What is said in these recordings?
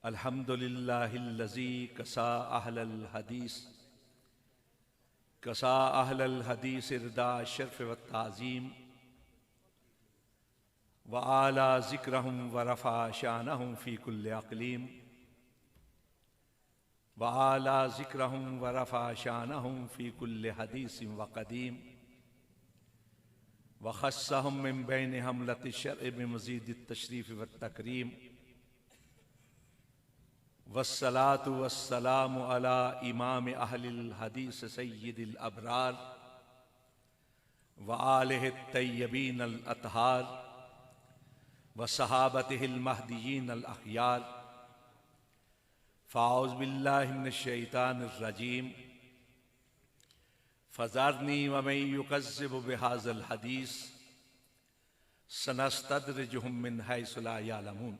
अल्हम्दुलिल्लाहिल्लज़ी कसा अहलल हदीस इरदा शर्फ व ताज़ीम व आला ज़िक्रहुम व रफ़ा शानहुम फ़ी कुल्ल अक़लीम व आला ज़िक्रहुम व रफ़ा शानहुम फ़ी कुल्ल हदीसिम व क़दीम व ख़स्सहुम मिन बैन हमलति शर्अ बिमज़ीद तशरीफ़ व तकरीम वस्सलातु वस्सलामु अला इमाम अहलिल हदीस सय्यिदिल अबरार व आलिहि तय्यबीन अल अतहार व सहाबतिहिल महदियीन अल अख़यार। फ़ाऊज़ु बिल्लाहि मिनश शैतानिर रजीम। फ़ज़रनी व मन युकज़्ज़िबु बिहाज़ल हदीस सनस्तद्रिजुहुम मिन हैसु ला यअलमून।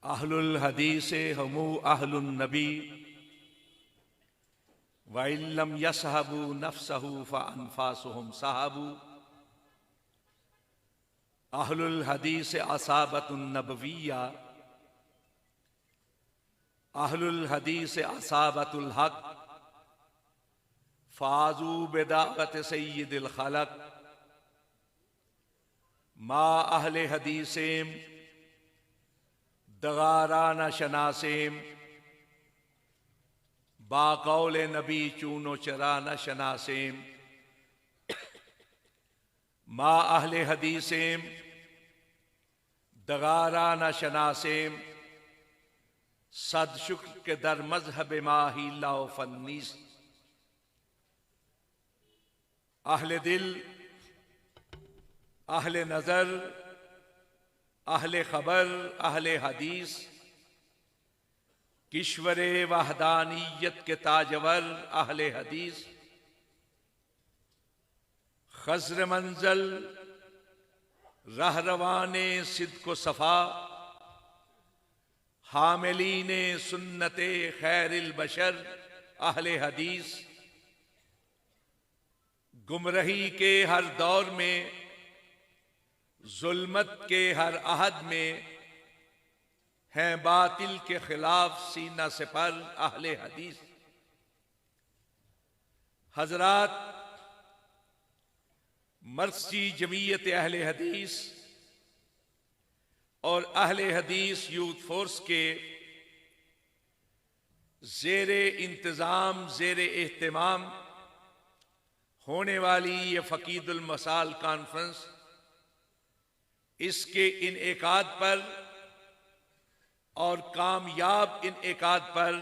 अहलुल हदीस हमु अहलुन नबी व इल्लम यसहबु नफ्सहु फ़अन्फासुहुम साहबु। अहलुल हदीस असाबतुन नबविय्या अहलुल हदीस असाबतुल हक़ फ़ाज़ू बिदाअत सय्यिदिल खलक़। मा अहले हदीसेम दगाराना शनासेम बाकौले नबी चूनो चराना शनासेम। मा अहले हदीसेम दगाराना शनासेम सद शुक्र के दर मजहब माही लाओ फन्नीस। अहले दिल अहले नजर अहले खबर अहले हदीस किश्वरे वहदानियत के ताजवर अहले हदीस खज़्र मंजल रहरवाने सिद्क़ सफ़ा हामिलीने सुन्नते खैरिल बशर अहले हदीस। गुमराही के हर दौर में जुल्मत के हर अहद में हैं बातिल के खिलाफ सीना सिपर अहले हदीस। हजरात, मर्सी जमीयत अहले हदीस और अहले हदीस यूथ फोर्स के ज़ेरे इंतज़ाम ज़ेरे एहतमाम होने वाली ये फ़कीदुल मसाल कॉन्फ्रेंस, इसके इनेकाद पर और कामयाब इनेकाद पर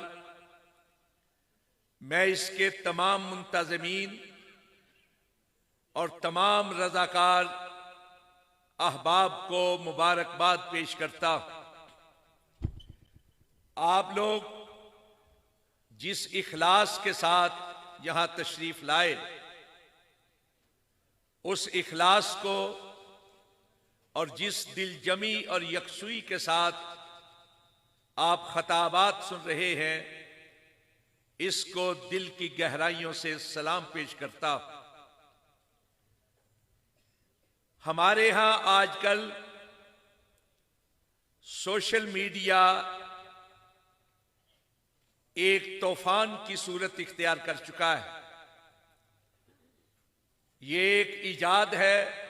मैं इसके तमाम मुंतज़मीन और तमाम रज़ाकार अहबाब को मुबारकबाद पेश करता हूं। आप लोग जिस इखलास के साथ यहां तशरीफ लाए, उस इखलास को और जिस दिलजमी और यकसुई के साथ आप खताबात सुन रहे हैं, इसको दिल की गहराइयों से सलाम पेश करता हूं। हमारे यहां आजकल सोशल मीडिया एक तूफान की सूरत इख्तियार कर चुका है। ये एक इजाद है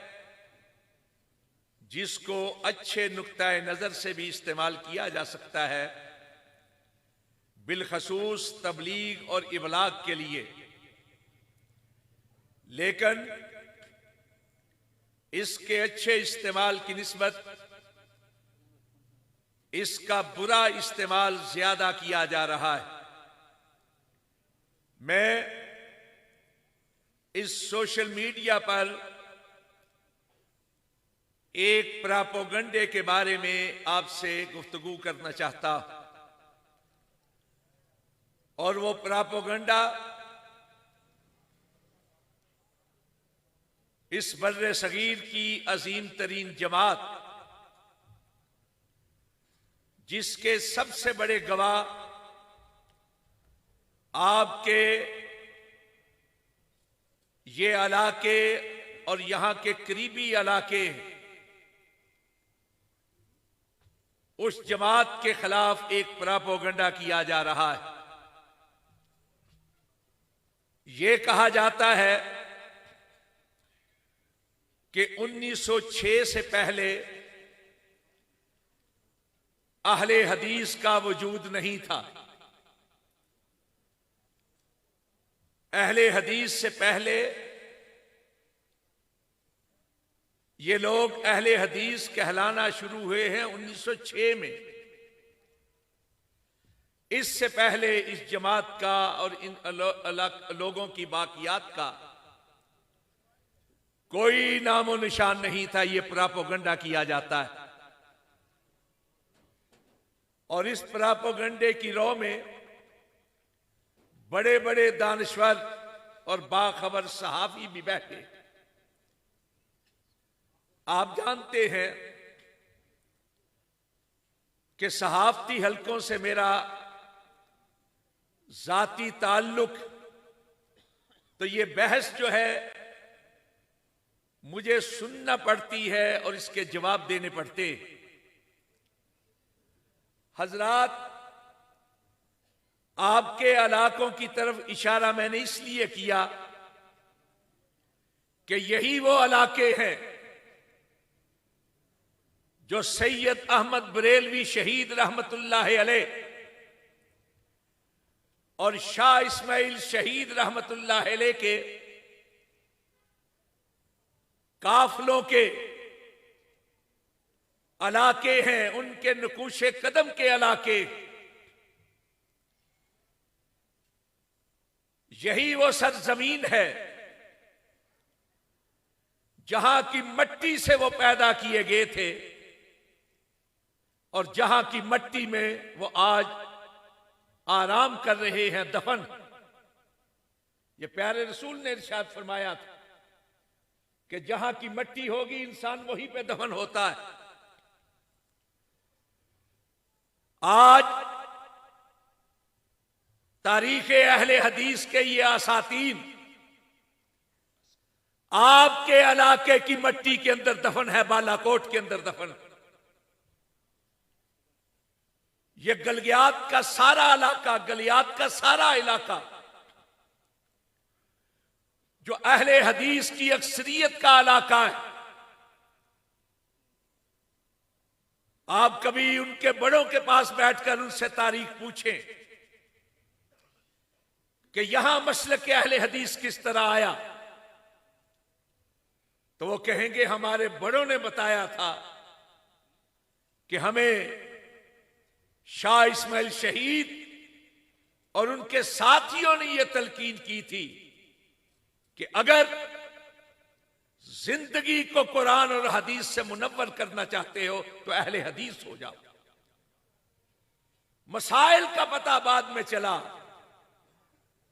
जिसको अच्छे नुक्ताए नजर से भी इस्तेमाल किया जा सकता है, बिलखसूस तबलीग और इबलाग के लिए। लेकिन इसके अच्छे इस्तेमाल की निस्बत इसका बुरा इस्तेमाल ज्यादा किया जा रहा है। मैं इस सोशल मीडिया पर एक प्रोपेगेंडे के बारे में आपसे गुफ्तगू करना चाहता हूं, और वो प्रोपेगेंडा इस बर्रे सगीर की अजीम तरीन जमात, जिसके सबसे बड़े गवाह आपके ये इलाके और यहां के करीबी इलाके उस जमात के खिलाफ एक प्रोपेगेंडा किया जा रहा है। ये कहा जाता है कि 1906 से पहले अहले हदीस का वजूद नहीं था। अहले हदीस से पहले ये लोग अहले हदीस कहलाना शुरू हुए हैं 1906 में। इससे पहले इस जमात का और इन लोगों की बाकियात का कोई नामो निशान नहीं था। ये प्रोपेगेंडा किया जाता है और इस प्रोपेगेंडे की रौ में बड़े बड़े दानश्वर और बाखबर सहाफी भी बैठे। आप जानते हैं कि सहाफती हलकों से मेरा जाती ताल्लुक, तो ये बहस जो है मुझे सुनना पड़ती है और इसके जवाब देने पड़ते। हजरात, आपके इलाकों की तरफ इशारा मैंने इसलिए किया कि यही वो इलाके हैं जो सैयद अहमद बरेलवी शहीद रहमतुल्लाह अलैह और शाह इस्माइल शहीद रहमतुल्लाह अलैह के काफलों के इलाके हैं, उनके नकूशे कदम के इलाके। यही वो सरजमीन है जहां की मट्टी से वो पैदा किए गए थे और जहां की मट्टी में वो आज आराम कर रहे हैं, दफन। ये प्यारे रसूल ने इरशाद फरमाया था कि जहां की मट्टी होगी इंसान वहीं पे दफन होता है। आज तारीख अहले हदीस के ये असातीन आपके इलाके की मट्टी के अंदर दफन है, बालाकोट के अंदर दफन। ये गलियात का सारा इलाका, गलियात का सारा इलाका जो अहले हदीस की अक्सरियत का इलाका है। आप कभी उनके बड़ों के पास बैठकर उनसे तारीख पूछें कि यहां मसलक के अहले हदीस किस तरह आया, तो वो कहेंगे हमारे बड़ों ने बताया था कि हमें शाह इस्माइल शहीद और उनके साथियों ने यह तलकीन की थी कि अगर जिंदगी को कुरान और हदीस से मुनव्वर करना चाहते हो तो अहले हदीस हो जाओ। मसाइल का पता बाद में चला,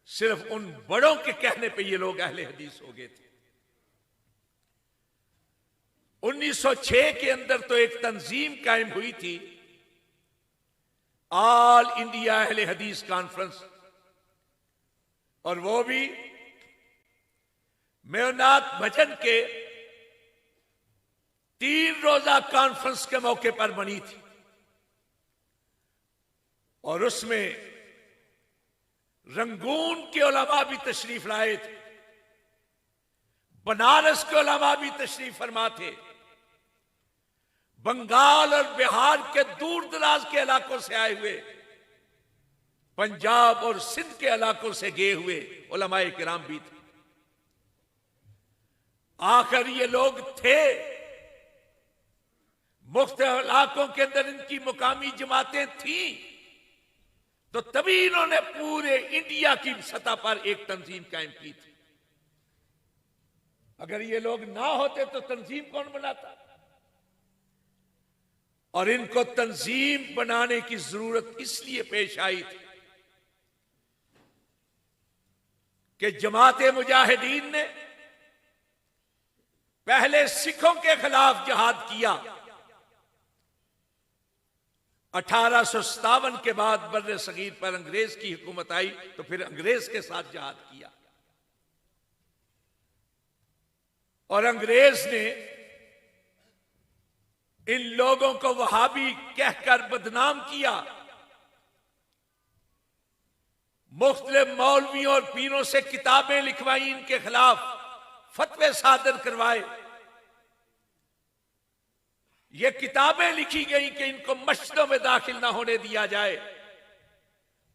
सिर्फ उन बड़ों के कहने पे ये लोग अहले हदीस हो गए थे। 1906 के अंदर तो एक तंजीम कायम हुई थी, ऑल इंडिया अहले हदीस कॉन्फ्रेंस, और वो भी मेवनाथ भजन के 3 रोजा कॉन्फ्रेंस के मौके पर बनी थी। और उसमें रंगून के उलमा भी तशरीफ लाए थे, बनारस के उलमा भी तशरीफ फरमा थे, बंगाल और बिहार के दूर दराज के इलाकों से आए हुए, पंजाब और सिंध के इलाकों से गए हुए उलमाए किराम भी थे। आखिर ये लोग थे, मुख्तलिफ इलाकों के अंदर इनकी मुकामी जमातें थीं, तो तभी इन्होंने पूरे इंडिया की सतह पर एक तंजीम कायम की थी। अगर ये लोग ना होते तो तंजीम कौन बनाता? और इनको तंजीम बनाने की जरूरत इसलिए पेश आई थी कि जमाते मुजाहिदीन ने पहले सिखों के खिलाफ जिहाद किया, 1857 के बाद बर्रे सगीर पर अंग्रेज की हुकूमत आई तो फिर अंग्रेज के साथ जिहाद किया। और अंग्रेज ने इन लोगों को वहाबी कहकर बदनाम किया। मुख्तलिफ मौलवियों और पीरों से किताबें लिखवाई, इनके खिलाफ फतवे सादर करवाए। ये किताबें लिखी गई कि इनको मस्जिदों में दाखिल ना होने दिया जाए,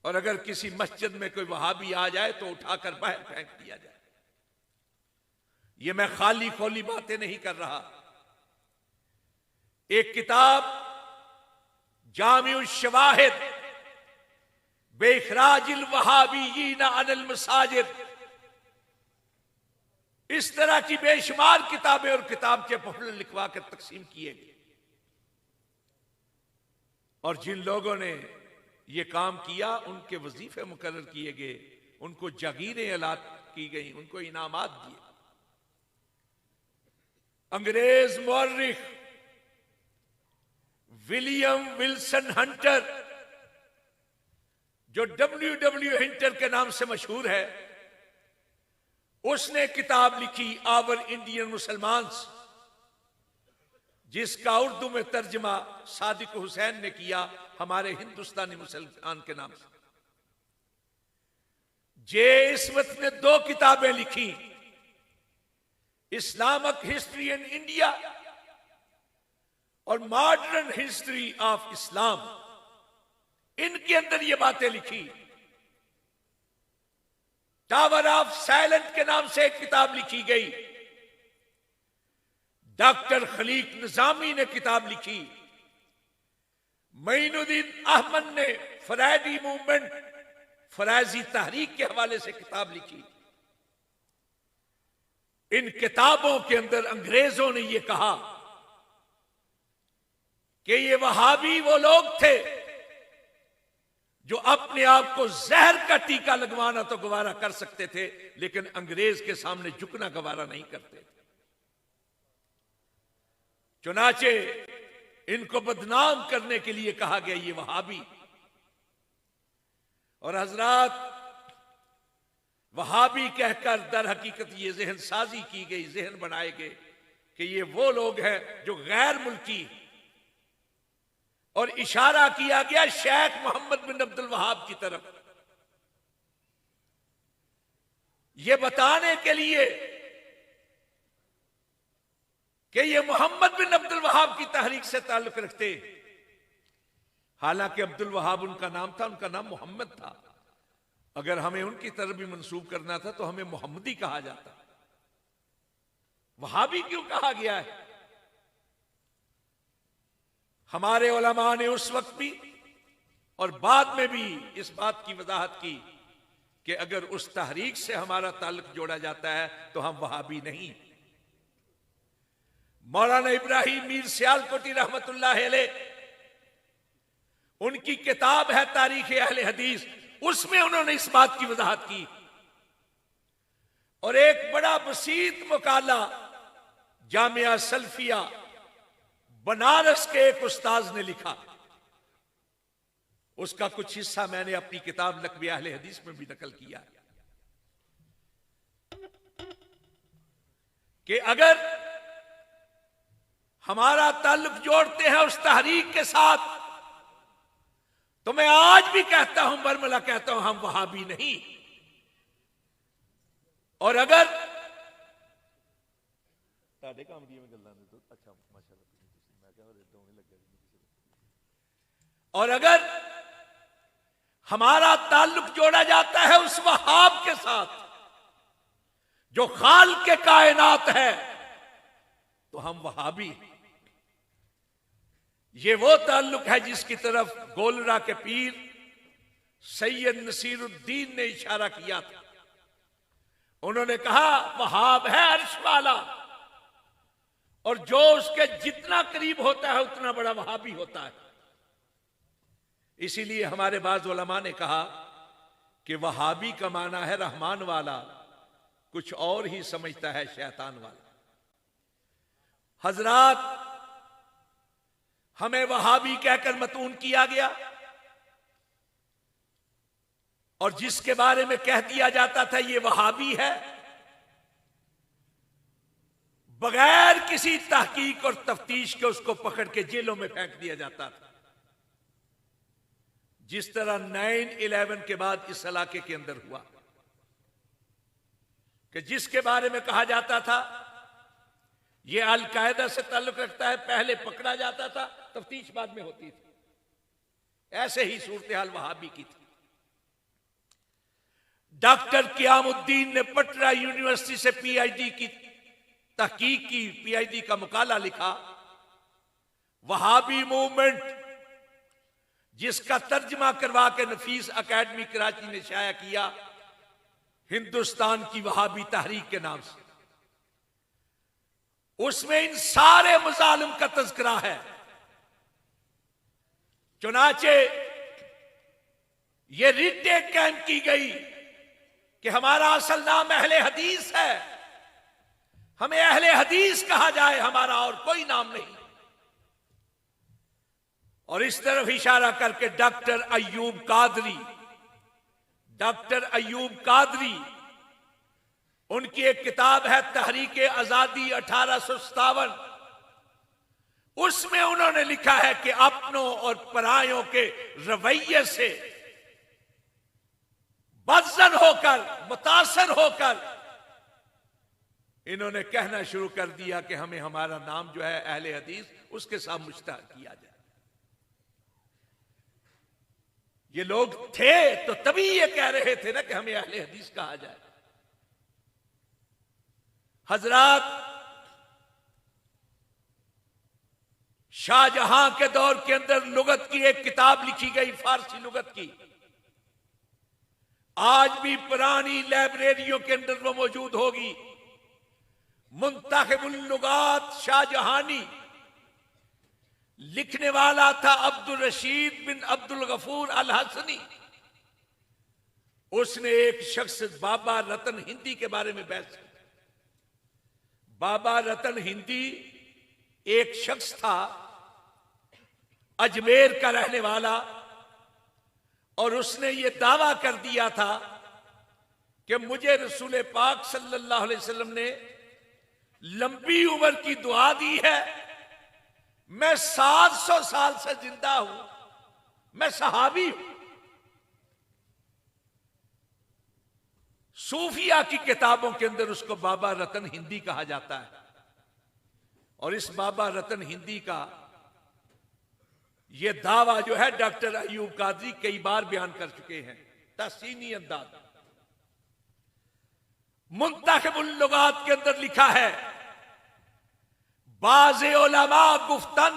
और अगर किसी मस्जिद में कोई वहाबी आ जाए तो उठाकर बाहर फेंक दिया जाए। ये मैं खाली खोली बातें नहीं कर रहा। एक किताब जामिउल शवाहिद बेखराजिल वहाबीयीन अनिल मसाजिद, इस तरह की बेशुमार किताबें और किताबचे पफल लिखवा कर तकसीम किए गए। और जिन लोगों ने यह काम किया उनके वजीफे मुकर्रर किए गए, उनको जागीरें अलाट की गई, उनको इनामात दिए। अंग्रेज मौर्रिख विलियम विल्सन हंटर, जो W हंटर के नाम से मशहूर है, उसने किताब लिखी आवर इंडियन मुसलमान्स, जिसका उर्दू में तर्जमा सादिक हुसैन ने किया हमारे हिंदुस्तानी मुसलमान के नाम से। जे इस्मत ने 2 किताबें लिखी, इस्लामिक हिस्ट्री इन इंडिया और मॉडर्न हिस्ट्री ऑफ इस्लाम। इनके अंदर ये बातें लिखी। टावर ऑफ साइलेंट के नाम से एक किताब लिखी गई। डॉक्टर खलीक निजामी ने किताब लिखी। मोइनुद्दीन अहमद ने फरैदी मूवमेंट, फरैजी तहरीक के हवाले से किताब लिखी। इन किताबों के अंदर अंग्रेजों ने यह कहा कि ये वहाबी वो लोग थे जो अपने आप को जहर का टीका लगवाना तो गवारा कर सकते थे, लेकिन अंग्रेज के सामने झुकना गवारा नहीं करते थे। चुनाचे इनको बदनाम करने के लिए कहा गया ये वहाबी। और हजरात, वहाबी कहकर दर हकीकत ये जहन साजी की गई, जहन बनाए गए कि ये वो लोग हैं जो गैर मुल्की, और इशारा किया गया शेख मोहम्मद बिन अब्दुल वहाब की तरफ, यह बताने के लिए कि ये मोहम्मद बिन अब्दुल वहाब की तहरीक से ताल्लुक रखते। हालांकि अब्दुल वहाब उनका नाम था, उनका नाम मोहम्मद था। अगर हमें उनकी तरफ भी मंसूब करना था तो हमें मोहम्मदी कहा जाता। वहाबी क्यों कहा गया है? हमारे उलमा ने उस वक्त भी और बाद में भी इस बात की वजाहत की कि अगर उस तहरीक से हमारा ताल्लुक जोड़ा जाता है तो हम वहाबी नहीं। मौलाना इब्राहिम मीर सियालकोटी रहमतुल्लाह अलैह, उनकी किताब है तारीख अहले हदीस, उसमें उन्होंने इस बात की वजाहत की। और एक बड़ा बसीत मुकाला जामिया सल्फिया बनारस के एक उस्ताद ने लिखा, उसका कुछ हिस्सा मैंने अपनी किताब नकबे अहले हदीस में भी नकल किया कि अगर हमारा ताल्लुक जोड़ते हैं उस तहरीक के साथ, तो मैं आज भी कहता हूं, बरमला कहता हूं, हम वहाबी नहीं। और अगर हमारा ताल्लुक जोड़ा जाता है उस वहाब के साथ जो खाल के कायनात है, तो हम वहाबी। ये वो ताल्लुक है जिसकी तरफ गोलरा के पीर सैयद नसीरुद्दीन ने इशारा किया था। उन्होंने कहा वहाब है अर्श वाला, और जो उसके जितना करीब होता है उतना बड़ा वहाबी होता है। इसीलिए हमारे बाज़ उलमा ने कहा कि वहाबी का माना है रहमान वाला, कुछ और ही समझता है शैतान वाला। हजरात, हमें वहाबी कहकर मतून किया गया, और जिसके बारे में कह दिया जाता था ये वहाबी है, बगैर किसी तहकीक और तफ्तीश के उसको पकड़ के जेलों में फेंक दिया जाता था। जिस तरह 9/11 के बाद इस इलाके के अंदर हुआ कि जिसके बारे में कहा जाता था यह अल-कायदा से ताल्लुक रखता है, पहले पकड़ा जाता था, तफ्तीश बाद में होती थी। ऐसे ही सूरत हाल वहाबी की थी। डॉक्टर क़यामुद्दीन ने पटना यूनिवर्सिटी से पीएचडी की तहकीक की, पीएचडी का मुकाला लिखा। वहाबी मूवमेंट, जिसका तर्जमा करवा के नफीस एकेडमी कराची ने शाया किया, हिंदुस्तान की वहाबी तहरीक के नाम से, उसमें इन सारे मुजालिम का तज़किरा है। चुनाचे ये रिटे कायम की गई कि हमारा असल नाम अहले हदीस है, हमें अहले हदीस कहा जाए, हमारा और कोई नाम नहीं। और इस तरफ इशारा करके डॉक्टर अय्यूब कादरी, उनकी एक किताब है तहरीक आजादी 1857, उसमें उन्होंने लिखा है कि अपनों और परायों के रवैये से बदजन होकर, मुतासर होकर इन्होंने कहना शुरू कर दिया कि हमें हमारा नाम जो है अहले हदीस, उसके साथ मुश्तहर किया जाए। ये लोग थे तो तभी ये कह रहे थे ना कि हमें अहले हदीस कहा जाए। हजरात, शाहजहां के दौर के अंदर लुगत की एक किताब लिखी गई, फारसी लुगत की। आज भी पुरानी लाइब्रेरियों के अंदर वो मौजूद होगी। मुंतखबुल लुगात शाहजहानी, लिखने वाला था अब्दुल रशीद बिन अब्दुल गफूर अल हसनी। उसने एक शख्स बाबा रतन हिंदी के बारे में बहस की। बाबा रतन हिंदी एक शख्स था, अजमेर का रहने वाला, और उसने ये दावा कर दिया था कि मुझे रसूल पाक सल्लल्लाहु अलैहि वसल्लम ने लंबी उम्र की दुआ दी है, मैं 700 साल से जिंदा हूं, मैं सहाबी हूं। सूफिया की किताबों के अंदर उसको बाबा रतन हिंदी कहा जाता है। और इस बाबा रतन हिंदी का यह दावा जो है डॉक्टर अय्यूब कादरी कई बार बयान कर चुके हैं, तहसीनी अंदाज। मुंतखबुल लुगात के अंदर लिखा है, बाज़े उलमा गुफ्तन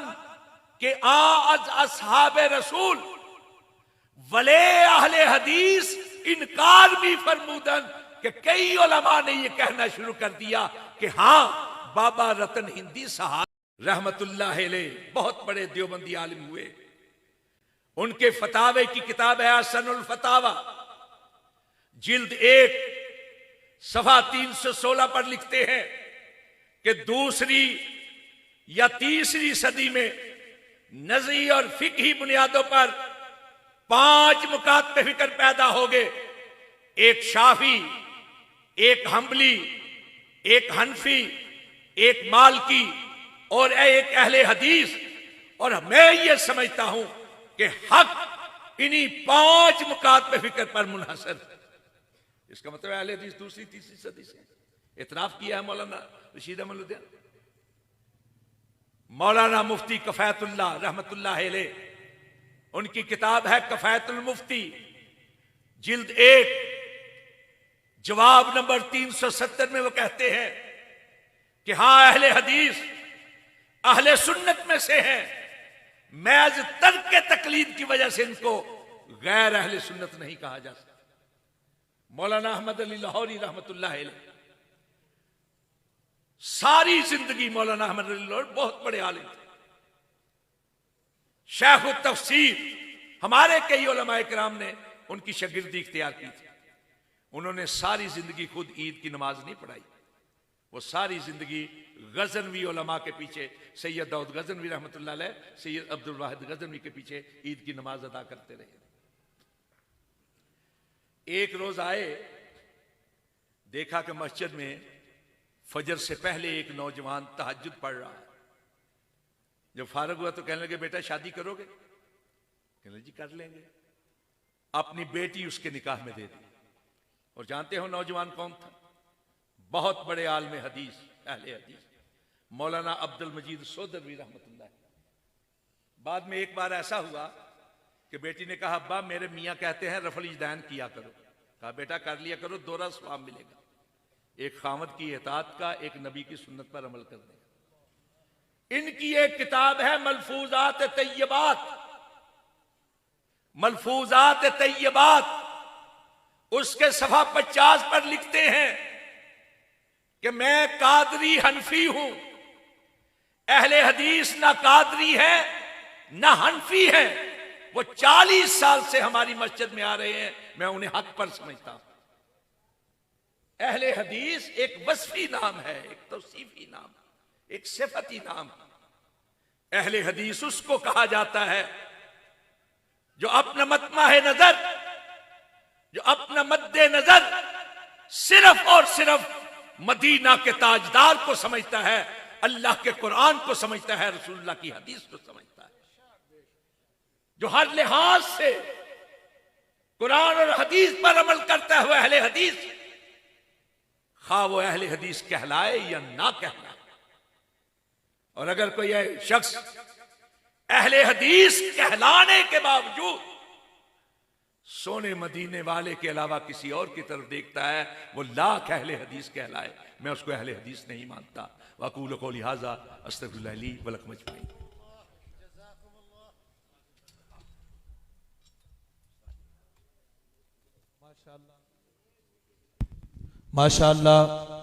के आज असहाबे रसूल वले अहले हदीस इनकार भी फरमूदन, कि कई उलमा ने यह कहना शुरू कर दिया कि हां, बाबा रतन हिंदी साहब रहमतुल्लाह अलैह बहुत बड़े देवबंदी आलिम हुए। उनके फतावे की किताब है असनुल फतावा, जिल्द 1 सफा 316 पर लिखते हैं कि दूसरी या तीसरी सदी में नज़री और फिकही बुनियादों पर 5 मुकातबे फिक्र पैदा हो गए। एक शाफी, एक हम्बली, एक हनफी, एक मालकी और एक अहले हदीस। और मैं ये समझता हूं कि हक इन्हीं 5 मुकातबे फिक्र पर मुनहसर। इसका मतलब अहले हदीस दूसरी तीसरी सदी से इतराफ किया है मौलाना रशीद अहमद लुधियानवी। मौलाना मुफ्ती कफायतुल्लाह रहमतुल्लाह अलैह, उनकी किताब है कफायतुल मुफ्ती, जिल्द 1 जवाब नंबर 370 में वो कहते हैं कि हां, अहले हदीस अहले सुन्नत में से हैं, महज तर्क के तकलीद की वजह से इनको गैर अहले सुन्नत नहीं कहा जा सकता। मौलाना अहमद अली लाहौरी रहमतुल्लाह अलैह, सारी जिंदगी मौलाना अहमद अली लाहौरी बहुत बड़े आलिम थे, शेख तफसीर। हमारे कई उलमाए किराम ने उनकी शागिर्दी इख्तियार की थी। उन्होंने सारी जिंदगी खुद ईद की नमाज नहीं पढ़ाई, वो सारी जिंदगी गजनवी उलमा के पीछे, सैयद दाऊद गजनवी रहमतुल्लाह अलैह, सैयद अब्दुल वाहिद गजनवी के पीछे ईद की नमाज अदा करते रहे। एक रोज आए, देखा कि मस्जिद में फजर से पहले एक नौजवान तहज्जुद पढ़ रहा है। जब फारग हुआ तो कहने लगे, बेटा शादी करोगे? कहने लगे, जी कर लेंगे। अपनी बेटी उसके निकाह में दे दी। और जानते हो नौजवान कौन था? बहुत बड़े आलम हदीस, अहले हदीस, मौलाना अब्दुल मजीद सोदरवी रहमतुल्लाह। बाद में एक बार ऐसा हुआ कि बेटी ने कहा, अब्बा मेरे मियाँ कहते हैं रफल इजदैन किया करो। कहा बेटा कर लिया करो, दोहरा सवाब मिलेगा, एक खामद की इताअत का, एक नबी की सुन्नत पर अमल करने का। इनकी एक किताब है मलफूजात तैयबात, मलफूजात तैयबात। उसके सफा 50 पर लिखते हैं कि मैं कादरी हनफी हूं। अहले हदीस ना कादरी है ना हनफी है। वो 40 साल से हमारी मस्जिद में आ रहे हैं, मैं उन्हें हक पर समझता हूं। अहले हदीस एक वस्फी नाम है, एक तौसीफी नाम, एक सिफती नाम। अहले हदीस उसको कहा जाता है जो अपना मतमाहे नजर, जो अपना मद्दे नजर सिर्फ और सिर्फ मदीना के ताजदार को समझता है, अल्लाह के कुरान को समझता है, रसूलुल्लाह की हदीस को समझता है। जो हर लिहाज से कुरान और हदीस पर अमल करता है वह अहले हदीस, खा वो अहले हदीस कहलाए या ना कहलाए। और अगर कोई शख्स अहले हदीस कहलाने के बावजूद सोने मदीने वाले के अलावा किसी और की तरफ देखता है, वो लाख अहले हदीस कहलाए, मैं उसको अहले हदीस नहीं मानता। वक़ूलु क़ौली हाज़ा अस्तग़फिरुल्लाह ली व लकुम अजमईन। माशाअल्लाह।